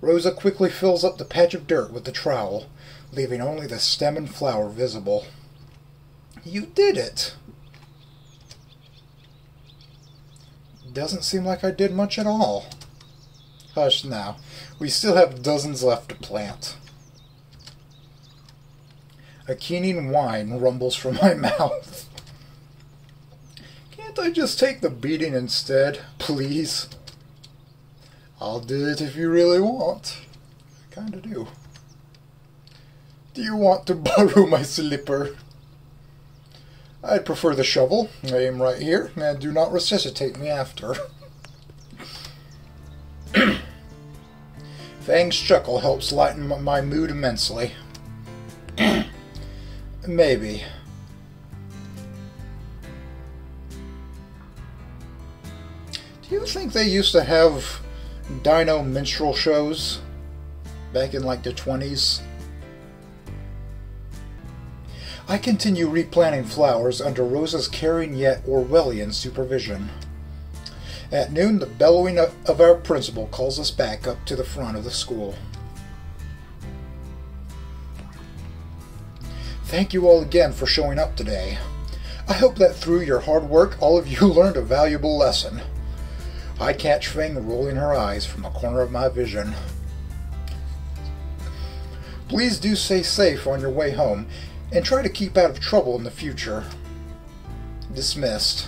Rosa quickly fills up the patch of dirt with the trowel, leaving only the stem and flower visible. You did it! Doesn't seem like I did much at all. Hush now. We still have dozens left to plant. A keening whine rumbles from my mouth. Can't I just take the beating instead, please? I'll do it if you really want. I kinda do. Do you want to borrow my slipper? I'd prefer the shovel. Aim right here, and do not resuscitate me after. Fang's chuckle helps lighten my mood immensely. Maybe. Do you think they used to have dino minstrel shows back in like the 20s? I continue replanting flowers under Rosa's caring yet Orwellian supervision. At noon, the bellowing of our principal calls us back up to the front of the school. Thank you all again for showing up today. I hope that through your hard work, all of you learned a valuable lesson. I catch Fang rolling her eyes from the corner of my vision. Please do stay safe on your way home, and try to keep out of trouble in the future. Dismissed.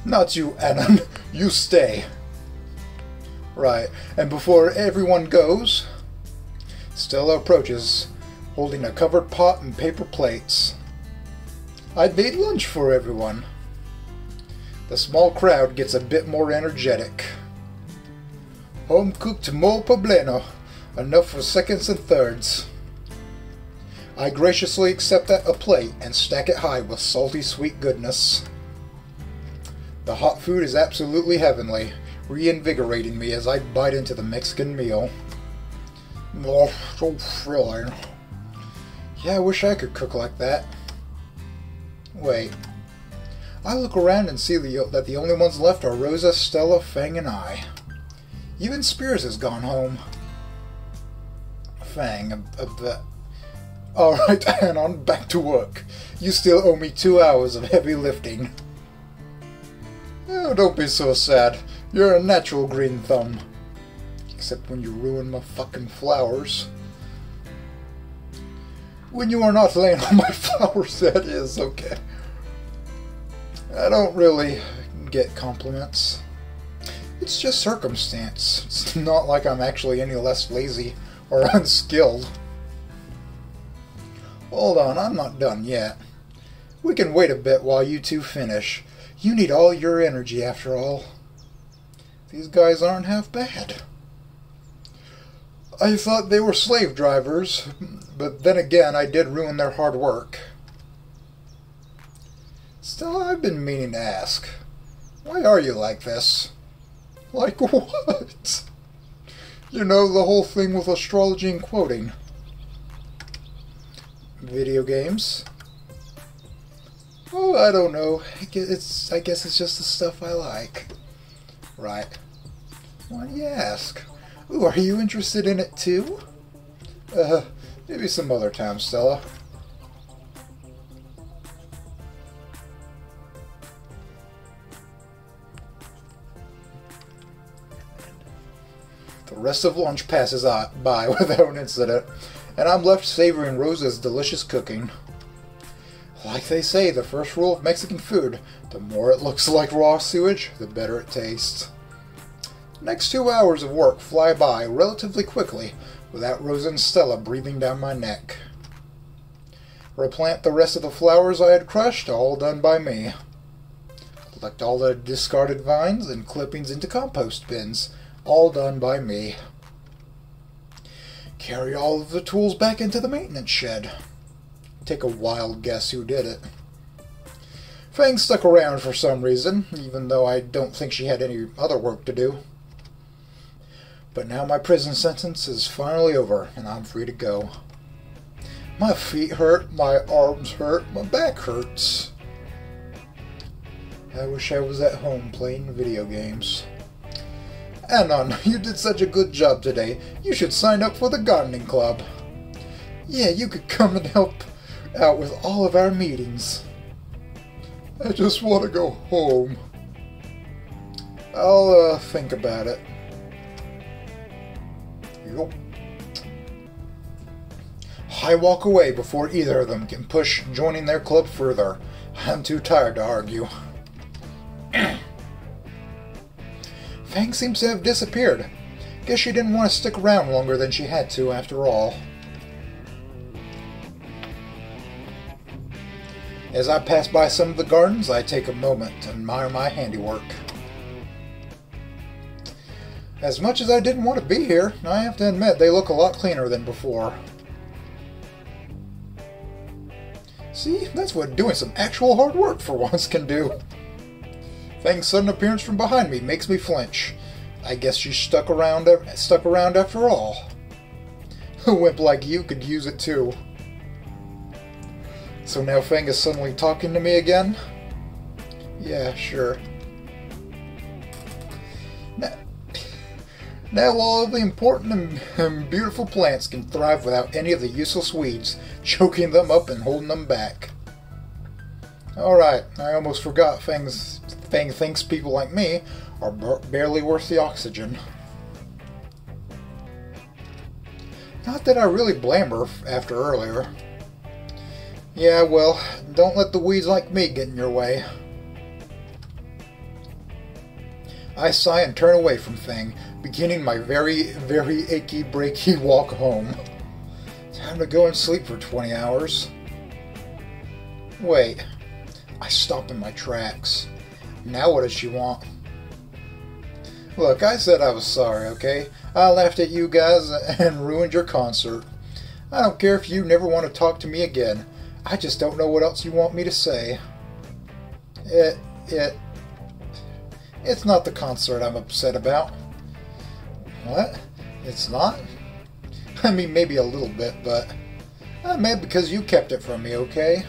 Not you, Annan. You stay. Right, and before everyone goes, Stella approaches, holding a covered pot and paper plates. I made lunch for everyone. The small crowd gets a bit more energetic. Home-cooked mole poblano. Enough for seconds and thirds. I graciously accept a plate and stack it high with salty sweet goodness. The hot food is absolutely heavenly, reinvigorating me as I bite into the Mexican meal. Oh, so filling. Yeah, I wish I could cook like that. Wait. I look around and see that the only ones left are Rosa, Stella, Fang, and I. Even Spears has gone home. Fang, Alright, Anon, back to work. You still owe me 2 hours of heavy lifting. Oh, don't be so sad. You're a natural green thumb. Except when you ruin my fucking flowers. When you are not laying on my flowers, that is, okay. I don't really get compliments. It's just circumstance. It's not like I'm actually any less lazy or unskilled. Hold on, I'm not done yet. We can wait a bit while you two finish. You need all your energy after all. These guys aren't half bad. I thought they were slave drivers, but then again I did ruin their hard work. Still, I've been meaning to ask. Why are you like this? Like what? You know, the whole thing with astrology and quoting. Video games? Oh, I don't know. I guess it's just the stuff I like. Right. Why do you ask? Ooh, are you interested in it too? Maybe some other time, Stella. The rest of lunch passes by without an incident, and I'm left savoring Rosa's delicious cooking. Like they say, the first rule of Mexican food, the more it looks like raw sewage, the better it tastes. The next 2 hours of work fly by relatively quickly, without Rosa and Stella breathing down my neck. Replant the rest of the flowers I had crushed, all done by me. Collect all the discarded vines and clippings into compost bins, all done by me. Carry all of the tools back into the maintenance shed. Take a wild guess who did it. Fang stuck around for some reason, even though I don't think she had any other work to do. But now my prison sentence is finally over, and I'm free to go. My feet hurt, my arms hurt, my back hurts. I wish I was at home playing video games. Anon, you did such a good job today. You should sign up for the gardening club. Yeah, you could come and help out with all of our meetings. I just want to go home. I'll think about it. Yup. I walk away before either of them can push joining their club further. I'm too tired to argue. Fang seems to have disappeared. Guess she didn't want to stick around longer than she had to after all. As I pass by some of the gardens, I take a moment to admire my handiwork. As much as I didn't want to be here, I have to admit they look a lot cleaner than before. See, that's what doing some actual hard work for once can do. Fang's sudden appearance from behind me makes me flinch. I guess she's stuck around after all. A wimp like you could use it too. So now Fang is suddenly talking to me again? Yeah, sure. Now all of the important and beautiful plants can thrive without any of the useless weeds choking them up and holding them back. Alright, I almost forgot Fang thinks people like me are barely worth the oxygen. Not that I really blame her after earlier. Yeah, well, don't let the weeds like me get in your way. I sigh and turn away from Fang, beginning my very, very achy, breaky walk home. Time to go and sleep for 20 hours. Wait, I stop in my tracks. Now what does she want? Look, I said I was sorry, okay? I laughed at you guys and ruined your concert. I don't care if you never want to talk to me again. I just don't know what else you want me to say. It's not the concert I'm upset about. What? It's not? I mean, maybe a little bit, but I'm mad because you kept it from me, okay?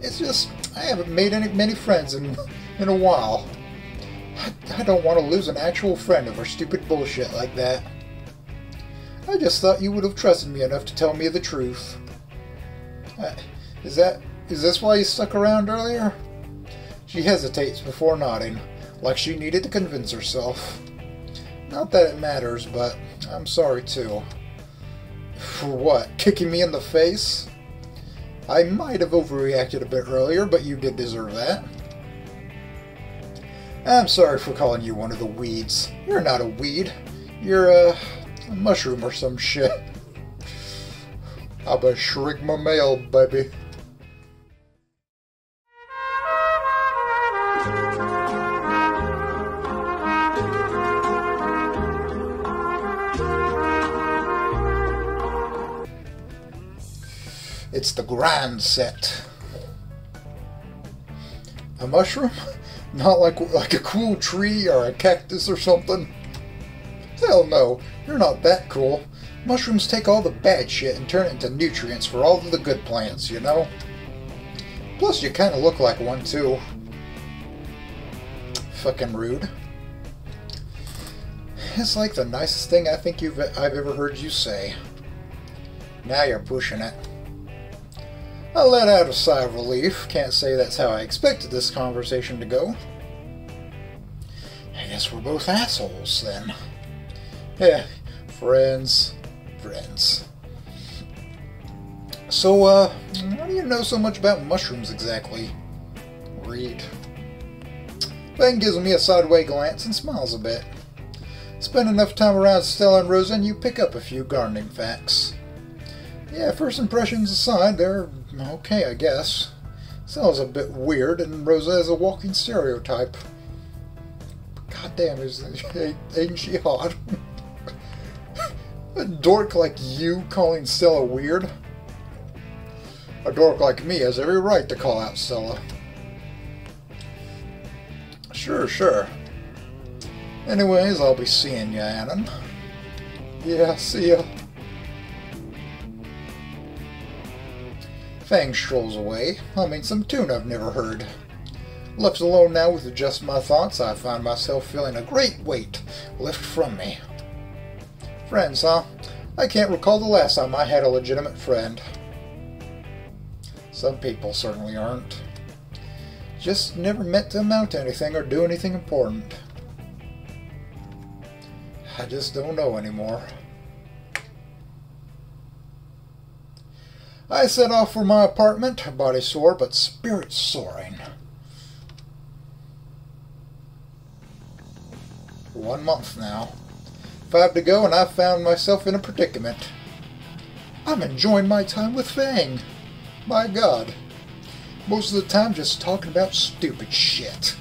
It's just, I haven't made many friends in a while. I don't want to lose an actual friend over stupid bullshit like that. I just thought you would have trusted me enough to tell me the truth. Is this why you stuck around earlier? She hesitates before nodding, like she needed to convince herself. Not that it matters, but I'm sorry too. For what? Kicking me in the face? I might have overreacted a bit earlier, but you did deserve that. I'm sorry for calling you one of the weeds. You're not a weed. You're a mushroom or some shit. I'm a shrigma male, baby. It's the grand set. A mushroom? Not like a cool tree or a cactus or something? Hell no, you're not that cool. Mushrooms take all the bad shit and turn it into nutrients for all of the good plants, you know? Plus you kinda look like one too. Fucking rude. It's like the nicest thing I think I've ever heard you say. Now you're pushing it. I let out a sigh of relief. Can't say that's how I expected this conversation to go. I guess we're both assholes, then. Yeah, friends. So, why do you know so much about mushrooms exactly? Read. Fang gives me a sideway glance and smiles a bit. Spend enough time around Stella and Rosa and you pick up a few gardening facts. Yeah, first impressions aside, they're okay, I guess. Stella's a bit weird, and Rosa is a walking stereotype. God damn, ain't she hot? A dork like you calling Stella weird? A dork like me has every right to call out Stella. Sure. Anyways, I'll be seeing ya, Anon. Yeah, see ya. Fang strolls away, humming some tune I've never heard. Left alone now with just my thoughts, I find myself feeling a great weight lift from me. Friends, huh? I can't recall the last time I had a legitimate friend. Some people certainly aren't. Just never meant to amount to anything or do anything important. I just don't know anymore. I set off for my apartment, body sore but spirit soaring. 1 month now. 5 to go and I've found myself in a predicament. I'm enjoying my time with Fang. My God. Most of the time just talking about stupid shit.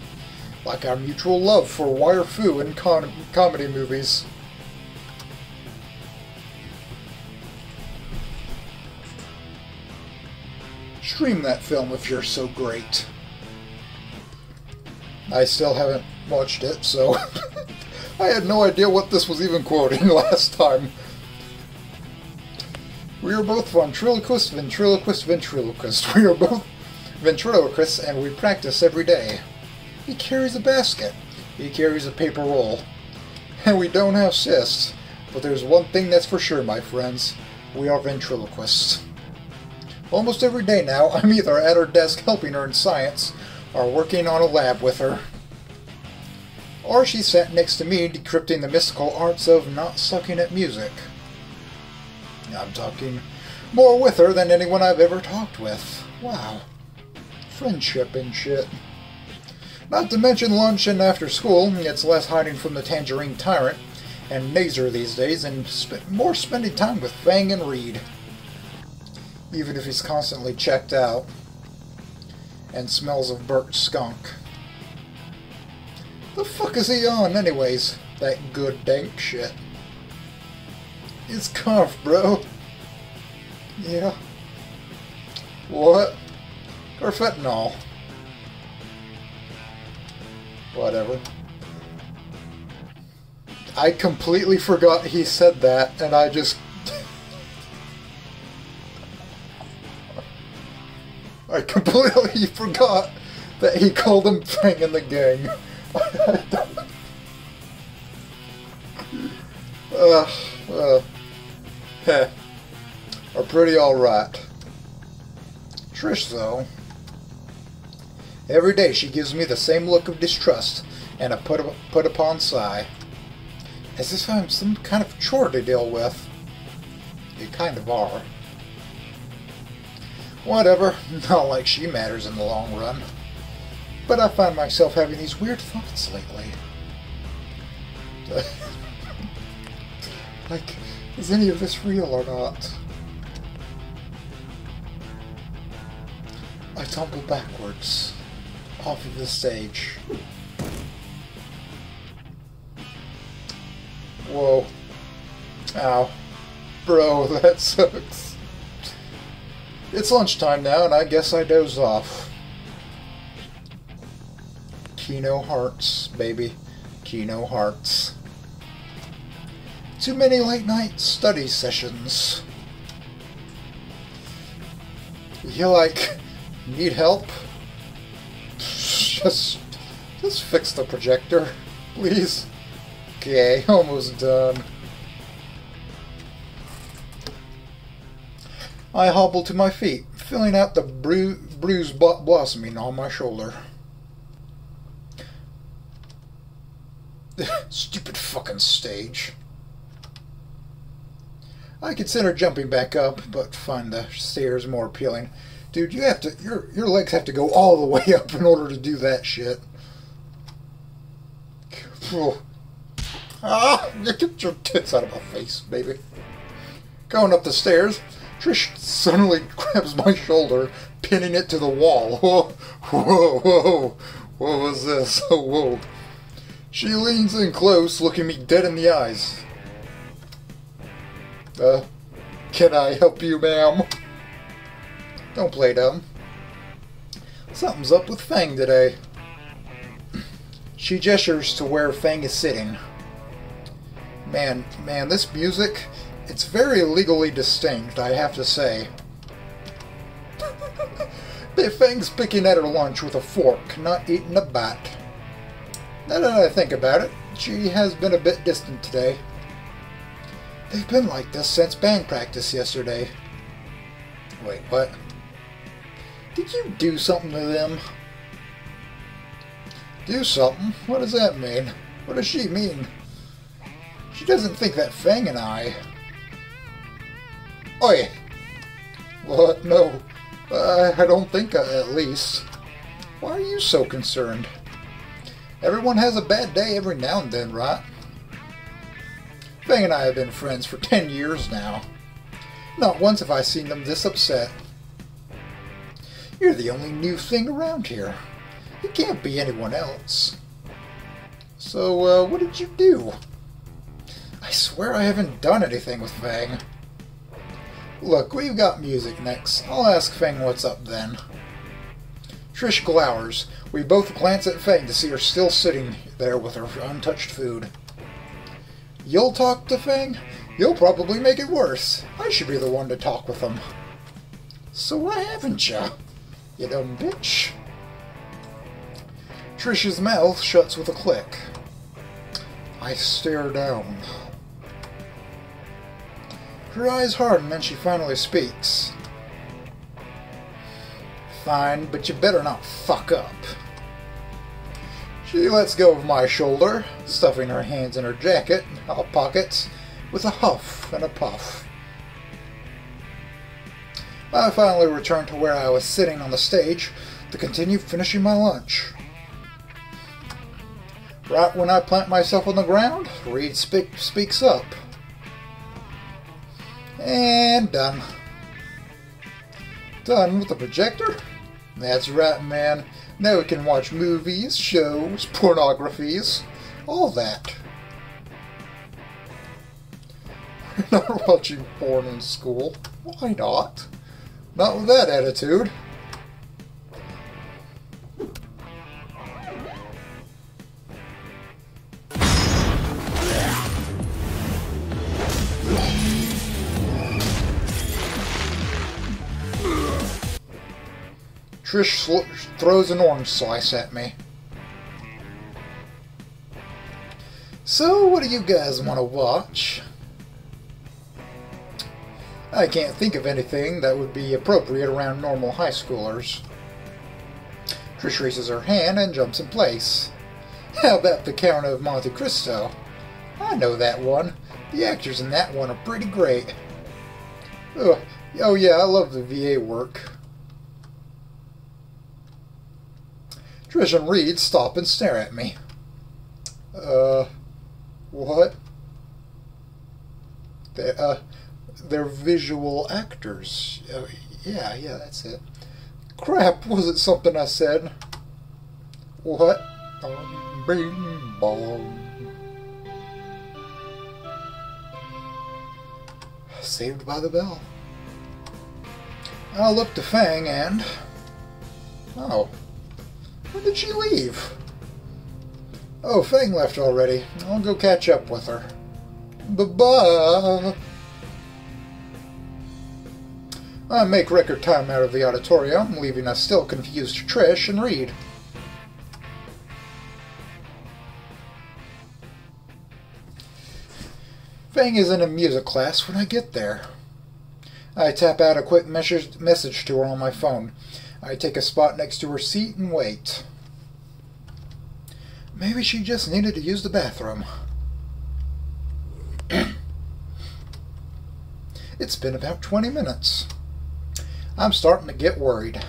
Like our mutual love for wire fu and comedy movies. Stream that film if you're so great. I still haven't watched it, so I had no idea what this was even quoting last time. We are both ventriloquist. We are both ventriloquists and we practice every day. He carries a basket. He carries a paper roll. And we don't have cysts. But there's one thing that's for sure, my friends. We are ventriloquists. Almost every day now, I'm either at her desk helping her in science, or working on a lab with her. Or she sat next to me decrypting the mystical arts of not sucking at music. I'm talking more with her than anyone I've ever talked with. Wow. Friendship and shit. Not to mention lunch and after school, it's less hiding from the tangerine tyrant and Nazer these days and more spending time with Fang and Reed. Even if he's constantly checked out and smells of burnt skunk. The fuck is he on anyways? That good dank shit. It's cough, bro. Yeah. What? Or fentanyl. Whatever. I completely forgot he said that, and I just... I completely forgot that he called him Fang in the gang. Are pretty alright. Trish, though, every day she gives me the same look of distrust and a put upon sigh. As if I'm some kind of chore to deal with. You kind of are. Whatever, not like she matters in the long run. But I find myself having these weird thoughts lately. Like, is any of this real or not? I tumble backwards off of the stage. Whoa. Ow. Bro, that sucks. It's lunchtime now, and I guess I doze off. Kino Hearts, baby. Kino Hearts. Too many late-night study sessions. You, like, need help? Just fix the projector, please. Okay, almost done. I hobble to my feet, filling out the bruise blossoming on my shoulder. Stupid fucking stage. I consider jumping back up, but find the stairs more appealing. Dude, you have to your legs have to go all the way up in order to do that shit. Ah, get your tits out of my face, baby. Going up the stairs, Trish suddenly grabs my shoulder, pinning it to the wall. Whoa, whoa, whoa. What was this? Oh, whoa. She leans in close, looking me dead in the eyes. Can I help you, ma'am? Don't play dumb. Something's up with Fang today. She gestures to where Fang is sitting. Man, this music, it's very legally distinct, I have to say. Fang's picking at her lunch with a fork, not eating a bite. Now that I think about it, she has been a bit distant today. They've been like this since band practice yesterday. Wait, what? Did you do something to them? Do something? What does that mean? What does she mean? She doesn't think that Fang and I... Oi! What? No. I don't think at least. Why are you so concerned? Everyone has a bad day every now and then, right? Fang and I have been friends for 10 years now. Not once have I seen them this upset. You're the only new thing around here. It can't be anyone else. So, what did you do? I swear I haven't done anything with Fang. Look, we've got music next. I'll ask Fang what's up then. Trish glowers. We both glance at Fang to see her still sitting there with her untouched food. You'll talk to Fang? You'll probably make it worse. I should be the one to talk with him. So why haven't you? You dumb bitch. Trish's mouth shuts with a click. I stare down. Her eyes harden and she finally speaks. Fine, but you better not fuck up. She lets go of my shoulder, stuffing her hands in her jacket pockets with a huff and a puff. I finally return to where I was sitting on the stage to continue finishing my lunch. Right when I plant myself on the ground, Reed speaks up. And done. Done with the projector? That's right, man. Now we can watch movies, shows, pornographies, all that. We're not watching porn in school. Why not? Not with that attitude. Trish throws an orange slice at me. So, what do you guys want to watch? I can't think of anything that would be appropriate around normal high schoolers. Trish raises her hand and jumps in place. How about the Count of Monte Cristo? I know that one. The actors in that one are pretty great. Oh yeah, I love the VA work. Trish and Reed stop and stare at me. What? They're visual actors. Yeah, that's it. Crap, was it something I said? What? Bing bong. Saved by the bell. I looked to Fang and... Oh. When did she leave? Oh, Fang left already. I'll go catch up with her. Bye-bye. I make record time out of the auditorium, leaving a still confused Trish and Reed. Fang is in a music class when I get there. I tap out a quick message to her on my phone. I take a spot next to her seat and wait. Maybe she just needed to use the bathroom. It's been about 20 minutes. I'm starting to get worried.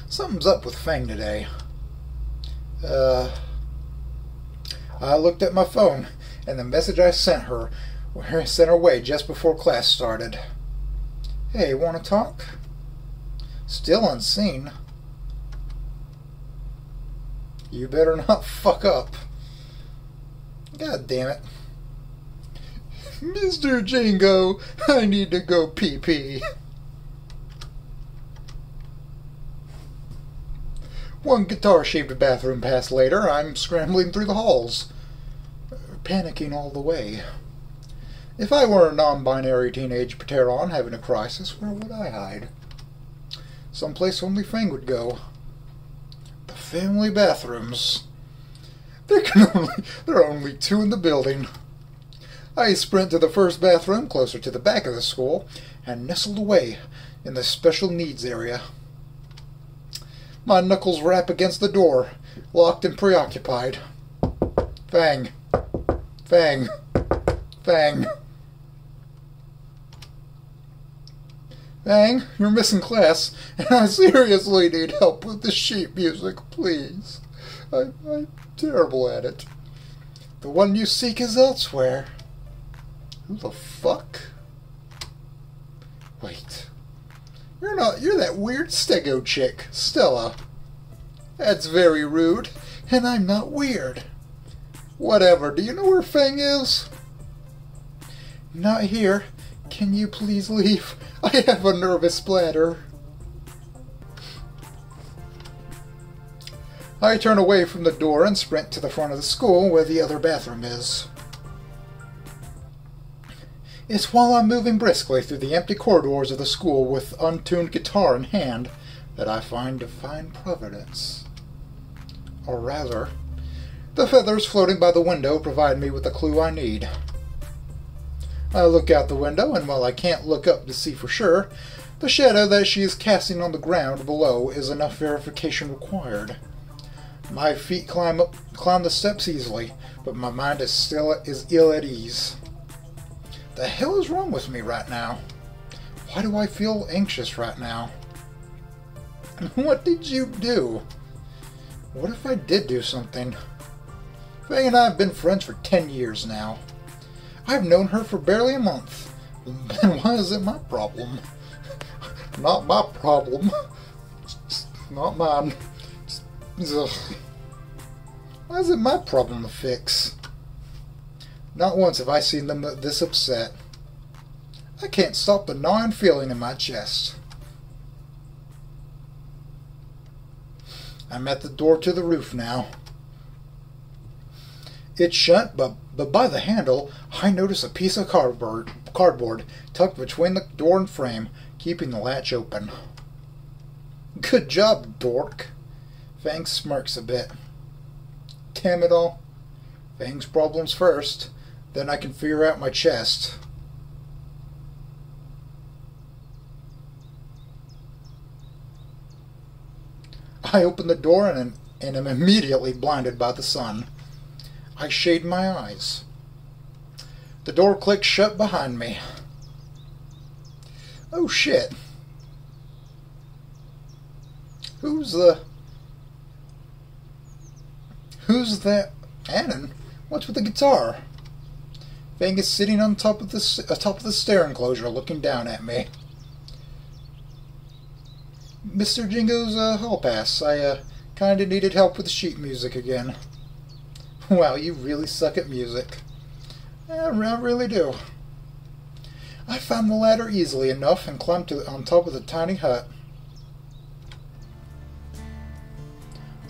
Something's up with Fang today. I looked at my phone, and the message I sent her way just before class started. Hey, want to talk? Still unseen. You better not fuck up. God damn it. Mr. Jingo, I need to go pee-pee. One guitar-shaped bathroom pass later, I'm scrambling through the halls, panicking all the way. If I were a non-binary teenage Pteron having a crisis, where would I hide? Someplace only Fang would go. The family bathrooms. There are only 2 in the building. I sprint to the first bathroom, closer to the back of the school, and nestled away in the special needs area. My knuckles rap against the door, locked and preoccupied. Fang. Fang. Fang. Fang, you're missing class, and I seriously need help with the sheet music, please. I'm terrible at it. The one you seek is elsewhere. Who the fuck? Wait. You're that weird stego chick, Stella. That's very rude, and I'm not weird. Whatever, do you know where Fang is? Not here. Can you please leave? I have a nervous bladder. I turn away from the door and sprint to the front of the school where the other bathroom is. It's while I'm moving briskly through the empty corridors of the school with untuned guitar in hand that I find divine providence. Or rather, the feathers floating by the window provide me with the clue I need. I look out the window, and while I can't look up to see for sure, the shadow that she is casting on the ground below is enough verification required. My feet climb the steps easily, but my mind is still ill at ease. The hell is wrong with me right now? Why do I feel anxious right now? What did you do? What if I did do something? Fang and I have been friends for 10 years now. I've known her for barely a month. Then why is it my problem? Not my problem. Not mine. Ugh. Why is it my problem to fix? Not once have I seen them this upset. I can't stop the gnawing feeling in my chest. I'm at the door to the roof now. It's shut, but by the handle, I notice a piece of cardboard tucked between the door and frame, keeping the latch open. Good job, dork. Fang smirks a bit. Damn it all. Fang's problems first, then I can figure out my chest. I open the door and am immediately blinded by the sun. I shade my eyes. The door clicks shut behind me. Oh shit. Who's that? Annan? What's with the guitar? Fang is sitting on top of the stair enclosure looking down at me. Mr. Jingo's hall pass. I kinda needed help with the sheet music again. Wow, you really suck at music. I really do. I found the ladder easily enough and climbed on top of the tiny hut.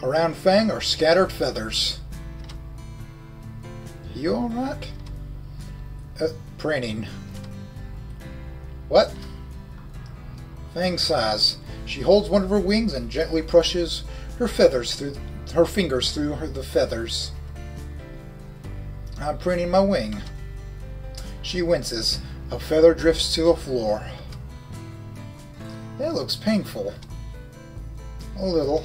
Around Fang are scattered feathers. You alright? Preening. What? Fang sighs. She holds one of her wings and gently brushes her fingers through the feathers. I'm preening my wing. She winces. A feather drifts to the floor. That looks painful. A little.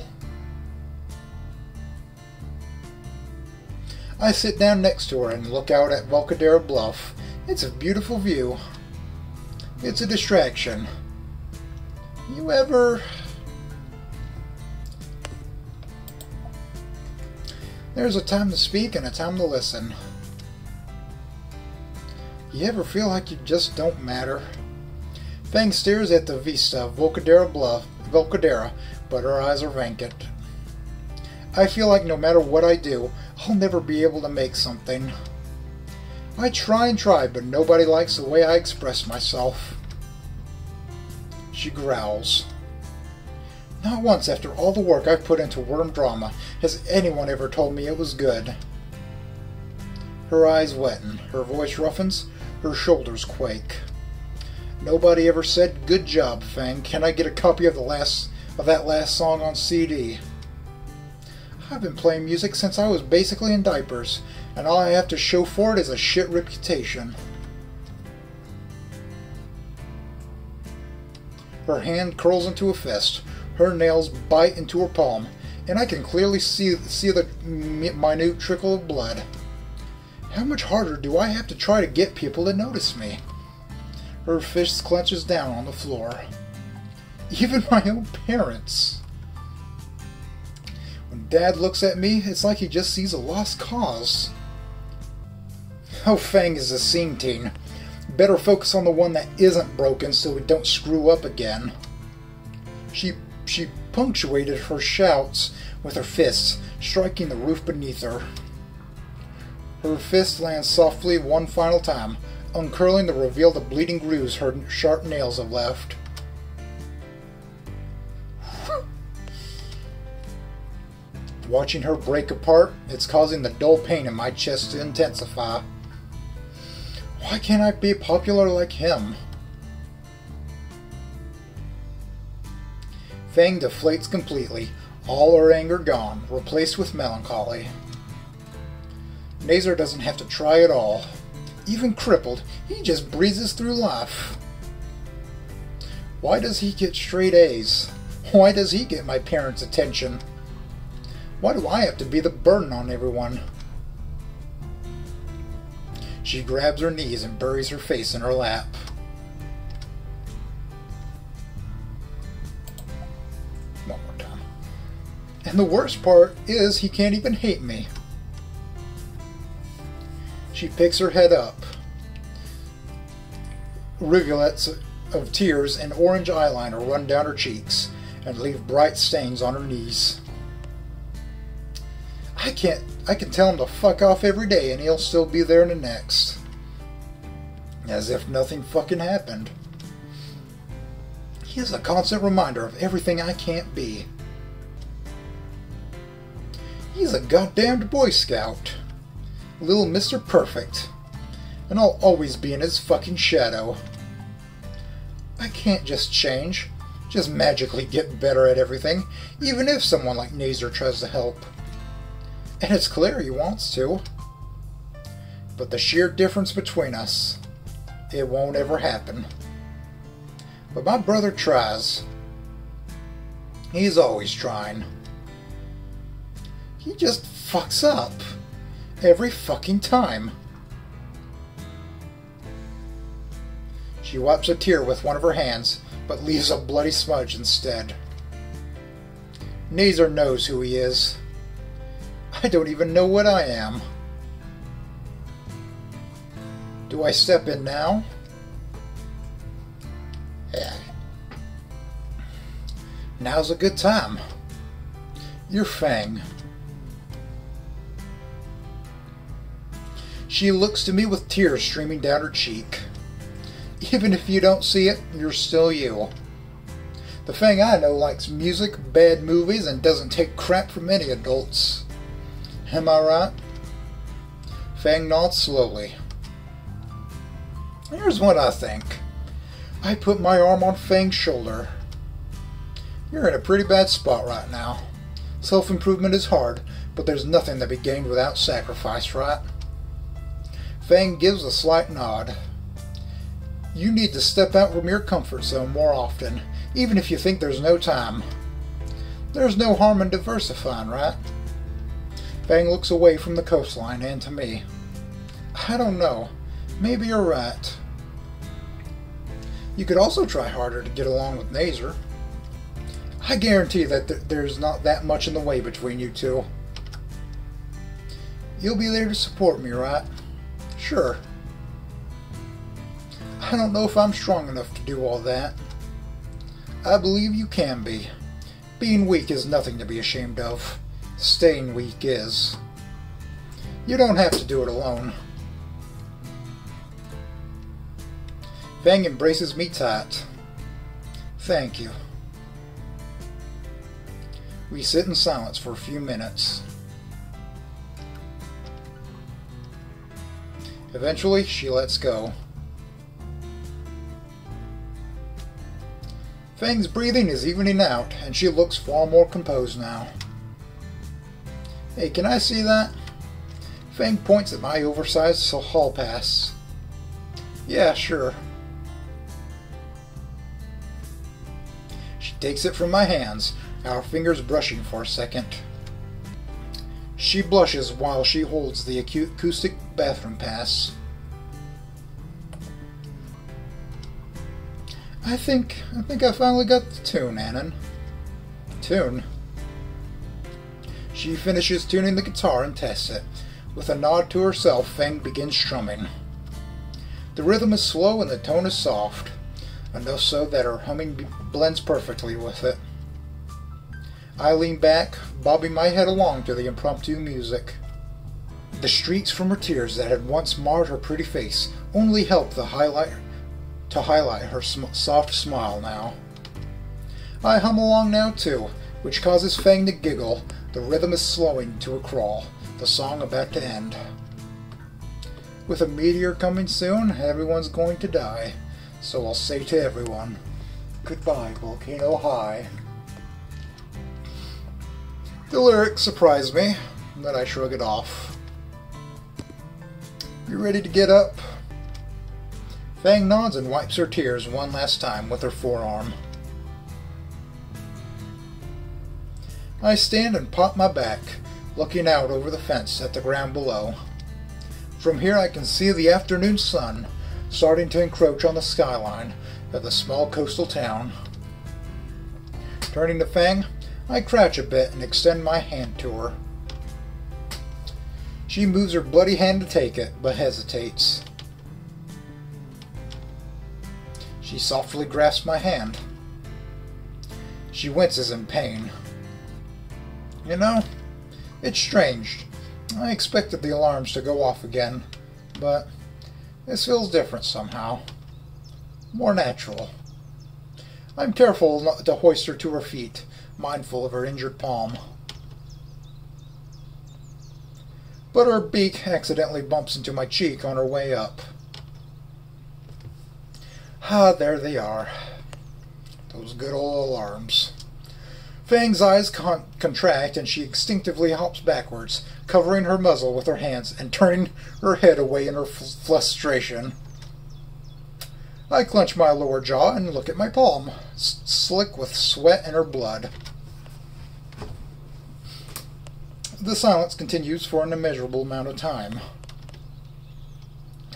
I sit down next to her and look out at Volcadera Bluff. It's a beautiful view. It's a distraction. You ever... There's a time to speak and a time to listen. You ever feel like you just don't matter? Fang stares at the vista of Volcadera, but her eyes are vacant. I feel like no matter what I do, I'll never be able to make something. I try and try, but nobody likes the way I express myself. She growls. Not once after all the work I've put into worm drama has anyone ever told me it was good. Her eyes wetten, her voice roughens, her shoulders quake. Nobody ever said, "Good job, Fang. Can I get a copy of that last song on CD?" I've been playing music since I was basically in diapers, and all I have to show for it is a shit reputation. Her hand curls into a fist, her nails bite into her palm, and I can clearly see the minute trickle of blood. How much harder do I have to try to get people to notice me? Her fist clenches down on the floor. Even my own parents. When Dad looks at me, it's like he just sees a lost cause. Oh, Fang is a scene teen. Better focus on the one that isn't broken so we don't screw up again. She punctuated her shouts with her fists, striking the roof beneath her. Her fist lands softly one final time, uncurling to reveal the bleeding grooves her sharp nails have left. Watching her break apart, it's causing the dull pain in my chest to intensify. Why can't I be popular like him? Fang deflates completely, all her anger gone, replaced with melancholy. Nazer doesn't have to try at all. Even crippled, he just breezes through life. Why does he get straight A's? Why does he get my parents' attention? Why do I have to be the burden on everyone? She grabs her knees and buries her face in her lap. One more time. And the worst part is he can't even hate me. She picks her head up. Rivulets of tears and orange eyeliner run down her cheeks and leave bright stains on her knees. I can tell him to fuck off every day and he'll still be there in the next. As if nothing fucking happened. He is a constant reminder of everything I can't be. He's a goddamned Boy Scout. Little Mr. Perfect. And I'll always be in his fucking shadow. I can't just change. Just magically get better at everything, even if someone like Nazer tries to help. And it's clear he wants to. But the sheer difference between us, it won't ever happen. But my brother tries. He's always trying. He just fucks up. Every fucking time. She wipes a tear with one of her hands, but leaves a bloody smudge instead. Nazer knows who he is. I don't even know what I am. Do I step in now? Yeah. Now's a good time. You're Fang. She looks to me with tears streaming down her cheek. Even if you don't see it, you're still you. The Fang I know likes music, bad movies, and doesn't take crap from any adults. Am I right? Fang nods slowly. Here's what I think. I put my arm on Fang's shoulder. You're in a pretty bad spot right now. Self-improvement is hard, but there's nothing to be gained without sacrifice, right? Fang gives a slight nod. You need to step out from your comfort zone more often, even if you think there's no time. There's no harm in diversifying, right? Fang looks away from the coastline and to me. I don't know. Maybe you're right. You could also try harder to get along with Nazer. I guarantee that there's not that much in the way between you two. You'll be there to support me, right? Sure. I don't know if I'm strong enough to do all that. I believe you can be. Being weak is nothing to be ashamed of. Staying weak is. You don't have to do it alone. Fang embraces me tight. Thank you. We sit in silence for a few minutes. Eventually, she lets go. Fang's breathing is evening out, and she looks far more composed now. Hey, can I see that? Fang points at my oversized hall pass. Yeah, sure. She takes it from my hands, our fingers brushing for a second. She blushes while she holds the acoustic bathroom pass. I think I finally got the tune, Annan. Tune? She finishes tuning the guitar and tests it. With a nod to herself, Fang begins strumming. The rhythm is slow and the tone is soft, enough so that her humming blends perfectly with it. I lean back, bobbing my head along to the impromptu music. The streaks from her tears that had once marred her pretty face only helped to highlight her soft smile now. I hum along now too, which causes Fang to giggle. The rhythm is slowing to a crawl, the song about to end. With a meteor coming soon, everyone's going to die. So I'll say to everyone, goodbye, Volcano High. The lyrics surprise me, but I shrug it off. You ready to get up? Fang nods and wipes her tears one last time with her forearm. I stand and pop my back, looking out over the fence at the ground below. From here I can see the afternoon sun starting to encroach on the skyline of the small coastal town. Turning to Fang, I crouch a bit and extend my hand to her. She moves her bloody hand to take it, but hesitates. She softly grasps my hand. She winces in pain. You know, it's strange. I expected the alarms to go off again, but this feels different somehow. More natural. I'm careful not to hoist her to her feet, mindful of her injured palm. But her beak accidentally bumps into my cheek on her way up. Ah, there they are. Those good old alarms. Fang's eyes contract and she instinctively hops backwards, covering her muzzle with her hands and turning her head away in her frustration. I clench my lower jaw and look at my palm, slick with sweat and her blood. The silence continues for an immeasurable amount of time.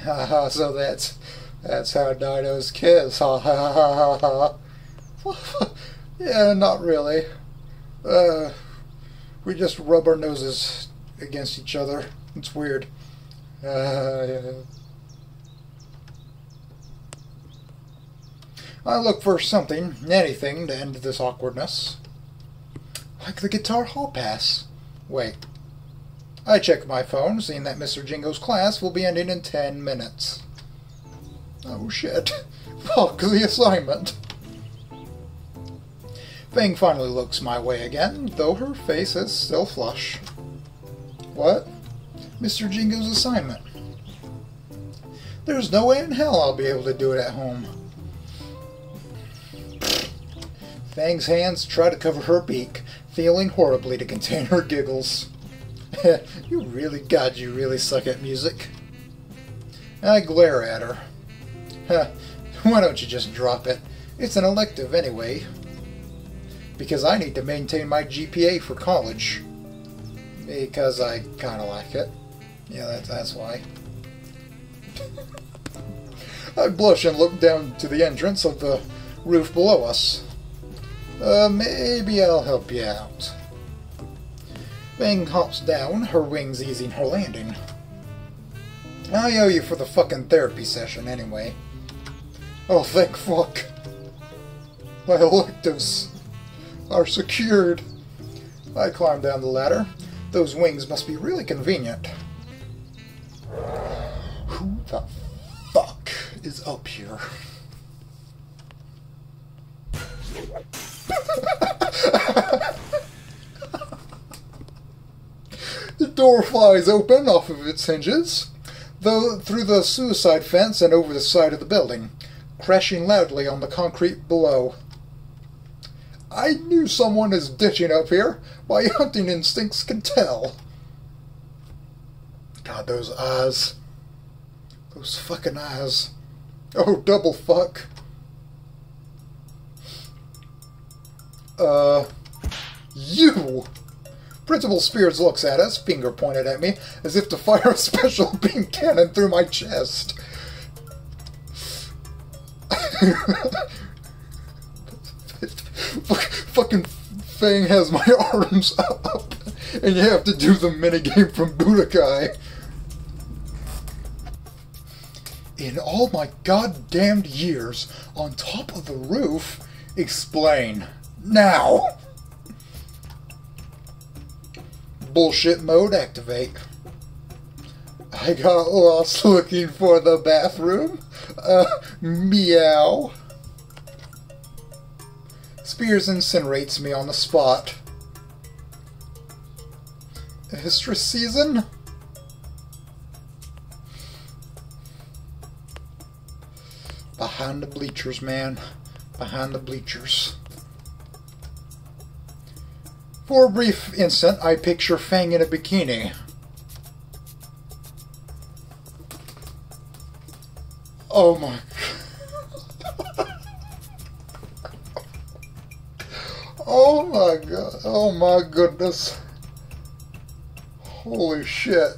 Haha, so that's how dinos kiss, ha ha ha ha ha. Yeah, not really. We just rub our noses against each other. It's weird. Yeah. I look for something, anything, to end this awkwardness. Like the guitar hall pass. Wait. I check my phone, seeing that Mr. Jingo's class will be ending in 10 minutes. Oh shit. Fuck the assignment. Fang finally looks my way again, though her face is still flush. What? Mr. Jingo's assignment. There's no way in hell I'll be able to do it at home. Fang's hands try to cover her beak, failing horribly to contain her giggles. You really suck at music. I glare at her. Why don't you just drop it? It's an elective anyway. Because I need to maintain my GPA for college. Because I kinda like it. Yeah, that's why. I blush and look down to the entrance of the roof below us. Maybe I'll help you out. Fang hops down, her wings easing her landing. I owe you for the fucking therapy session anyway. Oh, thank fuck. My electives are secured. I climb down the ladder. Those wings must be really convenient. Who the fuck is up here? The door flies open off of its hinges. through the suicide fence and over the side of the building, crashing loudly on the concrete below. I knew someone is ditching up here. My hunting instincts can tell. God, those eyes. Those fucking eyes. Oh, double fuck. You! Principal Spears looks at us, finger pointed at me, as if to fire a special beam cannon through my chest. Fucking Fang has my arms up, and you have to do the minigame from Budokai. In all my goddamned years on top of the roof, explain. Now! Bullshit mode activate. I got lost looking for the bathroom. Meow. Spears incinerates me on the spot. History season? Behind the bleachers, man. Behind the bleachers. For a brief instant, I picture Fang in a bikini. Oh my... Oh my god. Oh my goodness. Holy shit.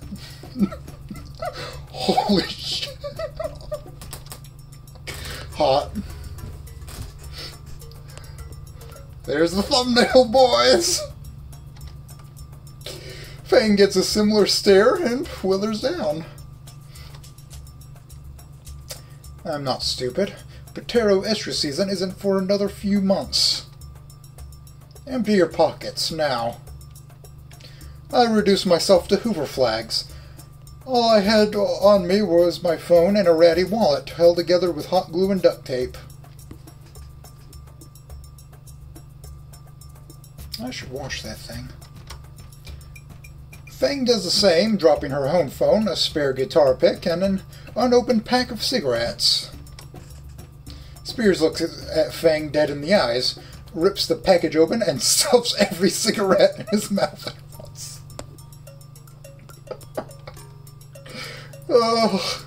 Holy shit. Hot. There's the thumbnail, boys. Fang gets a similar stare and withers down. I'm not stupid. Potato estrus season isn't for another few months. Empty your pockets, now. I reduced myself to Hoover flags. All I had on me was my phone and a ratty wallet, held together with hot glue and duct tape. I should wash that thing. Fang does the same, dropping her home phone, a spare guitar pick, and an unopened pack of cigarettes. Spears looks at Fang dead in the eyes, rips the package open, and stuffs every cigarette in his mouth at once. Oh,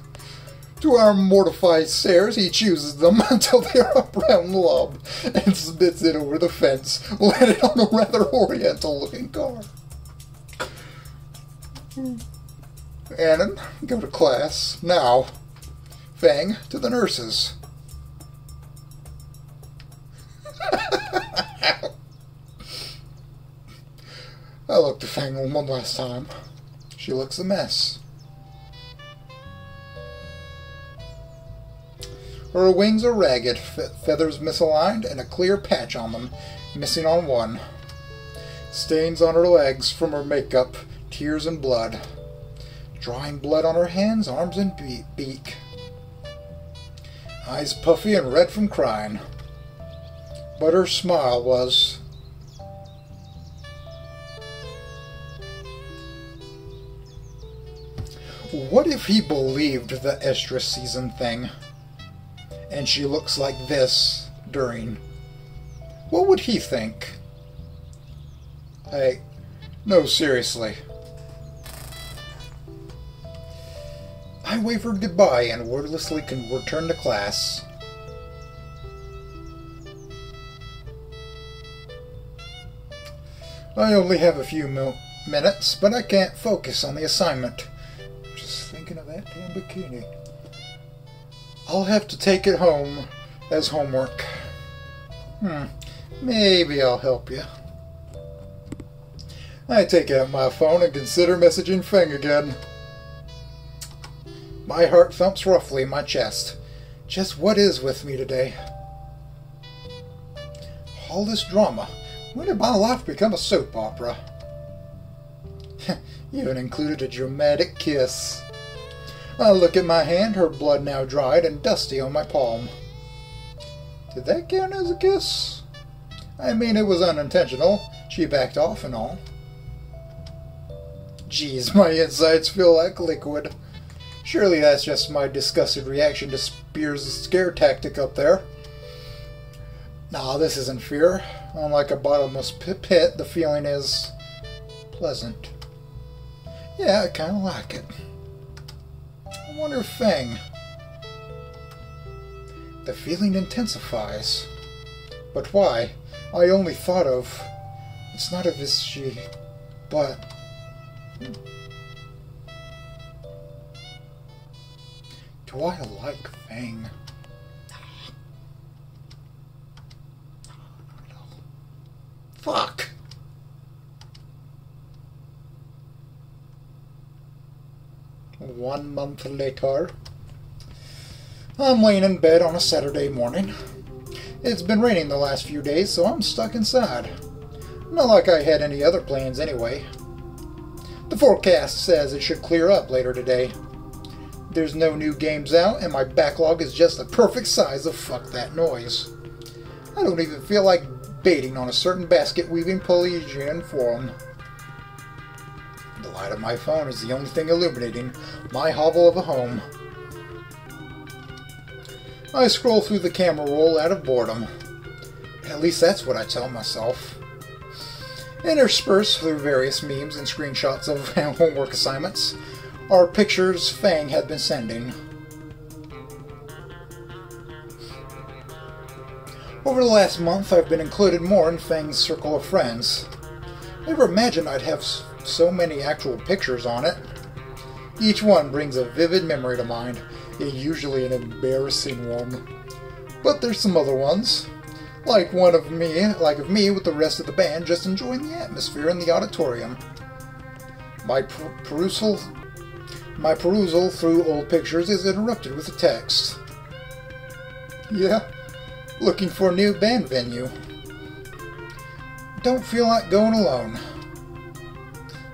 to our mortified stares, he chooses them until they are a brown lob, and spits it over the fence, landing on a rather oriental-looking car. Annan, go to class. Now. Fang, to the nurses. I looked at Fang one last time. She looks a mess. Her wings are ragged, feathers misaligned, and a clear patch on them, missing on one. Stains on her legs from her makeup, tears and blood. Drawing blood on her hands, arms, and beak. Eyes puffy and red from crying. But her smile was... What if he believed the estrus season thing? And she looks like this during. What would he think? Hey, no, seriously. I wavered goodbye and wordlessly returned to class. I only have a few minutes, but I can't focus on the assignment. Just thinking of that damn bikini. I'll have to take it home as homework. Maybe I'll help you. I take out my phone and consider messaging Fang again. My heart thumps roughly in my chest. Just what is with me today? All this drama. When did my life become a soap opera? You even included a dramatic kiss. I look at my hand, her blood now dried and dusty on my palm. Did that count as a kiss? I mean, it was unintentional. She backed off and all. Geez, my insides feel like liquid. Surely that's just my disgusted reaction to Spears' scare tactic up there. Nah, this isn't fear. Unlike a bottomless pit, the feeling is pleasant. Yeah, I kinda like it. I wonder if Fang... The feeling intensifies. But why? I only thought of... It's not of this she... But... Do I like Fang? Fuck! One month later, I'm laying in bed on a Saturday morning. It's been raining the last few days, so I'm stuck inside. Not like I had any other plans anyway. The forecast says it should clear up later today. There's no new games out, and my backlog is just the perfect size of fuck that noise. I don't even feel like baiting on a certain basket-weaving Polynesian forum. The light of my phone is the only thing illuminating my hovel of a home. I scroll through the camera roll out of boredom. At least that's what I tell myself. Interspersed through various memes and screenshots of homework assignments are pictures Fang had been sending. Over the last month, I've been included more in Fang's circle of friends. Never imagined I'd have so many actual pictures on it. Each one brings a vivid memory to mind, usually an embarrassing one. But there's some other ones, like of me with the rest of the band just enjoying the atmosphere in the auditorium. My perusal through old pictures is interrupted with a text. Yeah, looking for a new band venue. Don't feel like going alone.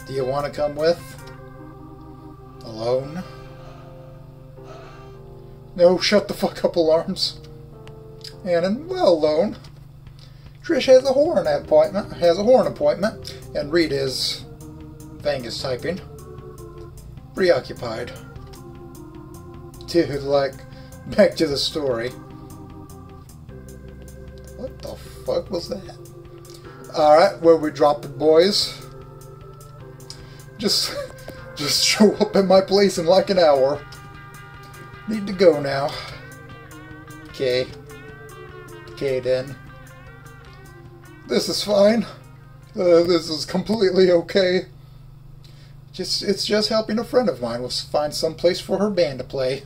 Do you want to come with? Alone? No, shut the fuck up alarms. And well, alone. Trish has a horn appointment, and Reed is... Fang is typing. Preoccupied. Dude, like, back to the story. What the fuck was that? Alright, where we drop it, boys. Just show up at my place in like an hour. Need to go now. Okay. Okay then. This is fine. This is completely okay. It's just helping a friend of mine find some place for her band to play.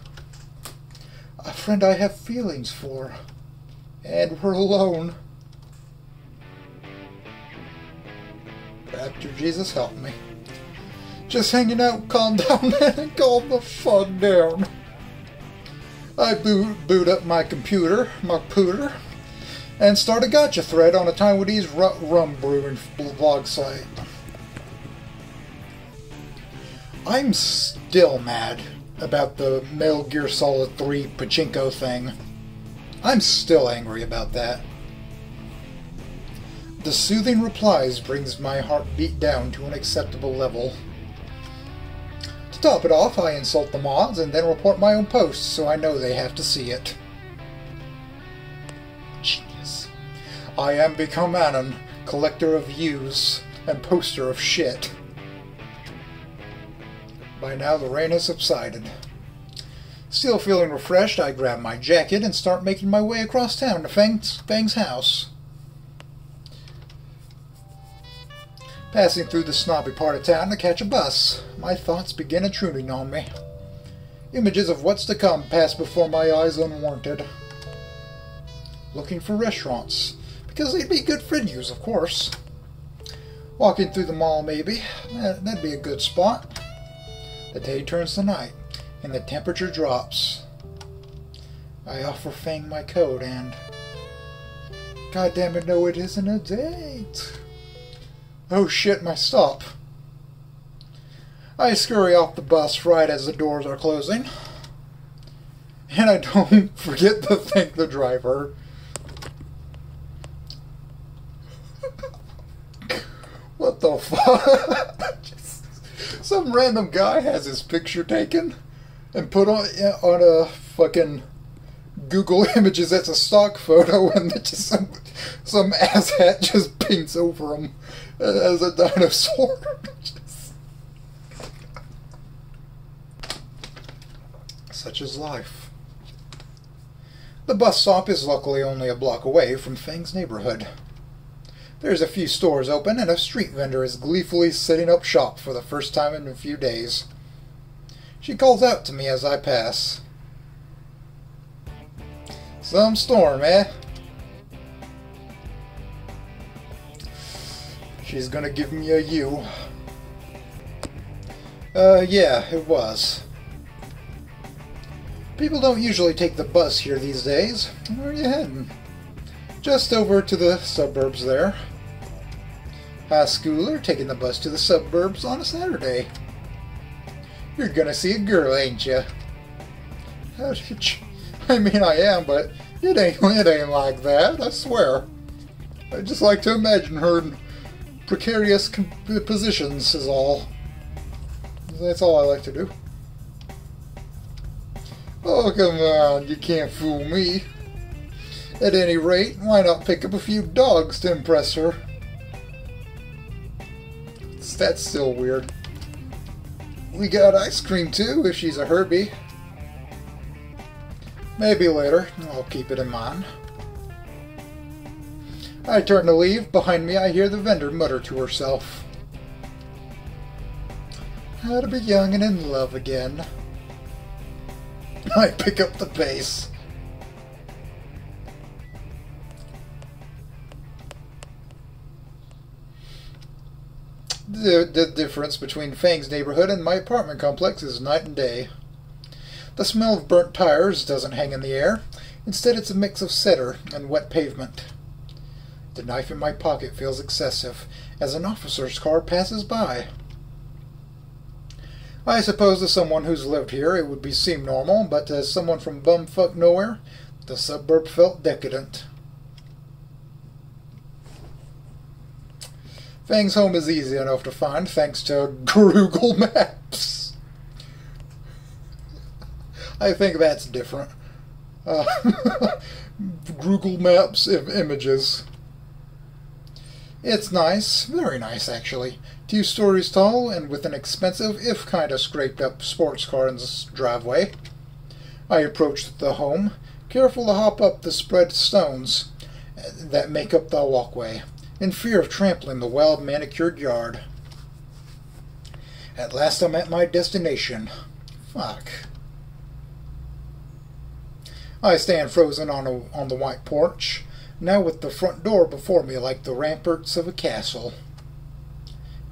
A friend I have feelings for. And we're alone. Raptor Jesus help me. Just hanging out, calm down, man, and calm the fuck down. I boot up my computer, my pooter, and start a gotcha thread on a Taiwanese rum brewing blog site. I'm still mad about the Metal Gear Solid 3 pachinko thing. I'm still angry about that. The soothing replies brings my heartbeat down to an acceptable level. To top it off, I insult the mods and then report my own posts so I know they have to see it. Genius. I am become Anon, collector of views and poster of shit. By now the rain has subsided. Still feeling refreshed, I grab my jacket and start making my way across town to Fang's house. Passing through the snobby part of town to catch a bus, my thoughts begin intruding on me. Images of what's to come pass before my eyes unwarranted. Looking for restaurants, because they'd be good venues, of course. Walking through the mall, maybe. That'd be a good spot. The day turns to night, and the temperature drops. I offer Fang my coat, and... God damn it, no, it isn't a date. Oh shit, my stop. I scurry off the bus right as the doors are closing. And I don't forget to thank the driver. What the fuck? Some random guy has his picture taken. and put on a fucking Google Images as a stock photo, and then just some asshat just paints over him as a dinosaur. Such is life. The bus stop is luckily only a block away from Fang's neighborhood. There's a few stores open, and a street vendor is gleefully setting up shop for the first time in a few days. She calls out to me as I pass. Some storm, eh? She's gonna give me a U. Yeah, it was. People don't usually take the bus here these days. Where are you heading? Just over to the suburbs there. High schooler taking the bus to the suburbs on a Saturday. You're gonna see a girl, ain't ya? I mean, I am, but it ain't like that, I swear. I just like to imagine her in precarious positions is all. That's all I like to do. Oh, come on, you can't fool me. At any rate, why not pick up a few dogs to impress her? That's still weird. We got ice cream too, if she's a Herbie. Maybe later. I'll keep it in mind. I turn to leave. Behind me I hear the vendor mutter to herself. How to be young and in love again. I pick up the pace. The difference between Fang's neighborhood and my apartment complex is night and day. The smell of burnt tires doesn't hang in the air. Instead, it's a mix of cedar and wet pavement. The knife in my pocket feels excessive as an officer's car passes by. I suppose to someone who's lived here it would seem normal, but as someone from bumfuck nowhere, the suburb felt decadent. Fang's home is easy enough to find thanks to Google Maps. I think that's different. Google Maps images. It's nice, very nice actually. 2 stories tall and with an expensive, if kinda scraped up, sports car in the driveway. I approached the home, careful to hop up the spread stones that make up the walkway, in fear of trampling the well-manicured yard. At last I'm at my destination. Fuck. I stand frozen on the white porch, now with the front door before me like the ramparts of a castle.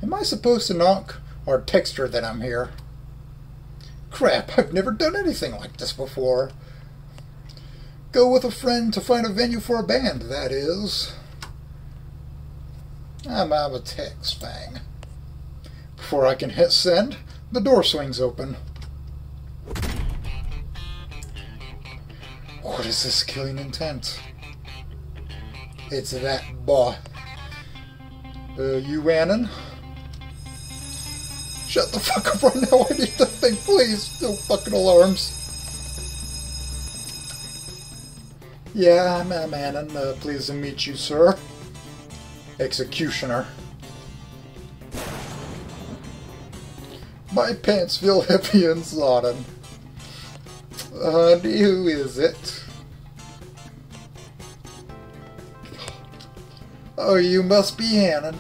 Am I supposed to knock, or text her that I'm here? Crap, I've never done anything like this before. Go with a friend to find a venue for a band, that is. I'm out of text, Fang. Before I can hit send, the door swings open. What is this killing intent? It's that boy. You Annan? Shut the fuck up right now, I need to think, please. No fucking alarms. Yeah, I'm Annan. Pleased to meet you, sir. Executioner. My pants feel heavy and sodden. Honey, who is it? Oh, you must be Hannon.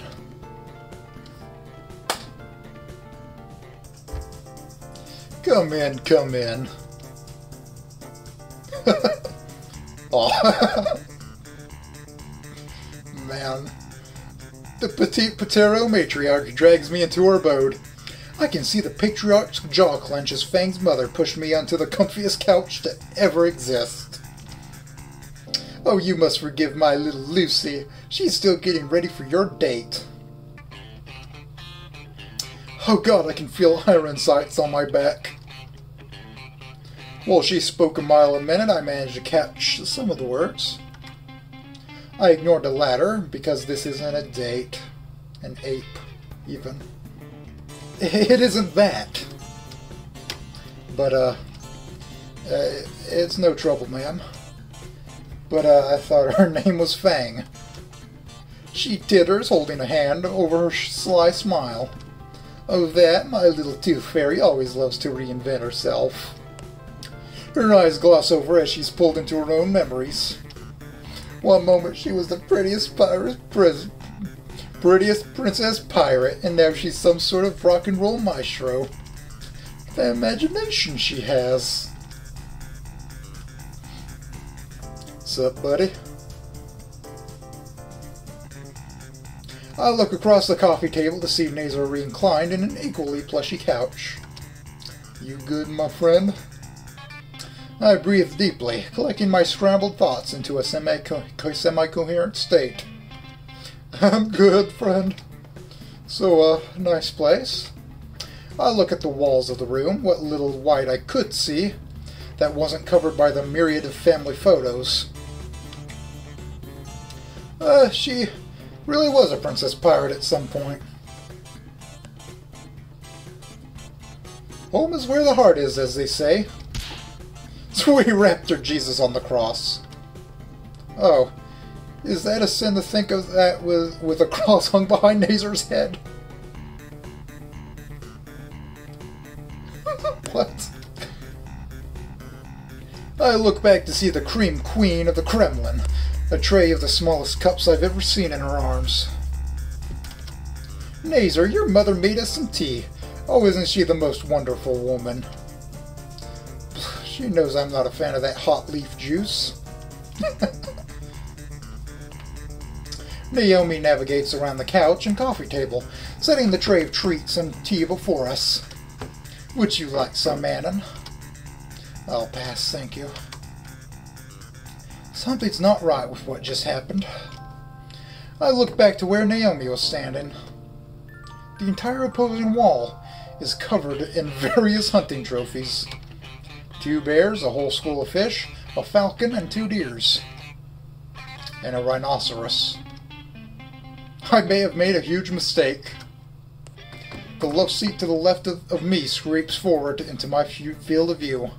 Come in, come in. Oh. Man. The petite Patero matriarch drags me into her abode. I can see the patriarch's jaw clench as Fang's mother pushed me onto the comfiest couch to ever exist. Oh, you must forgive my little Lucy. She's still getting ready for your date. Oh God, I can feel iron sights on my back. While she spoke a mile a minute, I managed to catch some of the words. I ignored the latter, because this isn't a date. An ape, even. It isn't that. But, it's no trouble, ma'am. But, I thought her name was Fang. She titters, holding a hand over her sly smile. Oh, that, my little tooth fairy always loves to reinvent herself. Her eyes gloss over as she's pulled into her own memories. One moment she was the prettiest princess pirate, and now she's some sort of rock and roll maestro. The imagination she has. Sup, buddy? I look across the coffee table to see Nazar reclined in an equally plushy couch. You good, my friend? I breathe deeply, collecting my scrambled thoughts into a semi-coherent state. I'm good, friend. So, nice place. I look at the walls of the room, what little light I could see that wasn't covered by the myriad of family photos. She really was a princess pirate at some point. Home is where the heart is, as they say. So we wrapped her Jesus on the cross. Oh, is that a sin to think of that with a cross hung behind Nazar's head? What? I look back to see the cream queen of the Kremlin, a tray of the smallest cups I've ever seen in her arms. Nazar, your mother made us some tea. Oh, isn't she the most wonderful woman? She knows I'm not a fan of that hot leaf juice. Naomi navigates around the couch and coffee table, setting the tray of treats and tea before us. Would you like some, Annan? I'll pass, thank you. Something's not right with what just happened. I look back to where Naomi was standing. The entire opposing wall is covered in various hunting trophies. 2 bears, a whole school of fish, a falcon, and 2 deers. And a rhinoceros. I may have made a huge mistake. The love seat to the left of me scrapes forward into my field of view.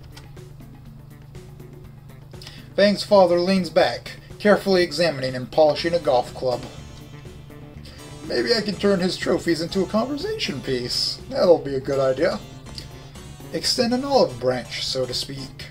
Fang's father leans back, carefully examining and polishing a golf club. Maybe I can turn his trophies into a conversation piece. That'll be a good idea. Extend an olive branch, so to speak.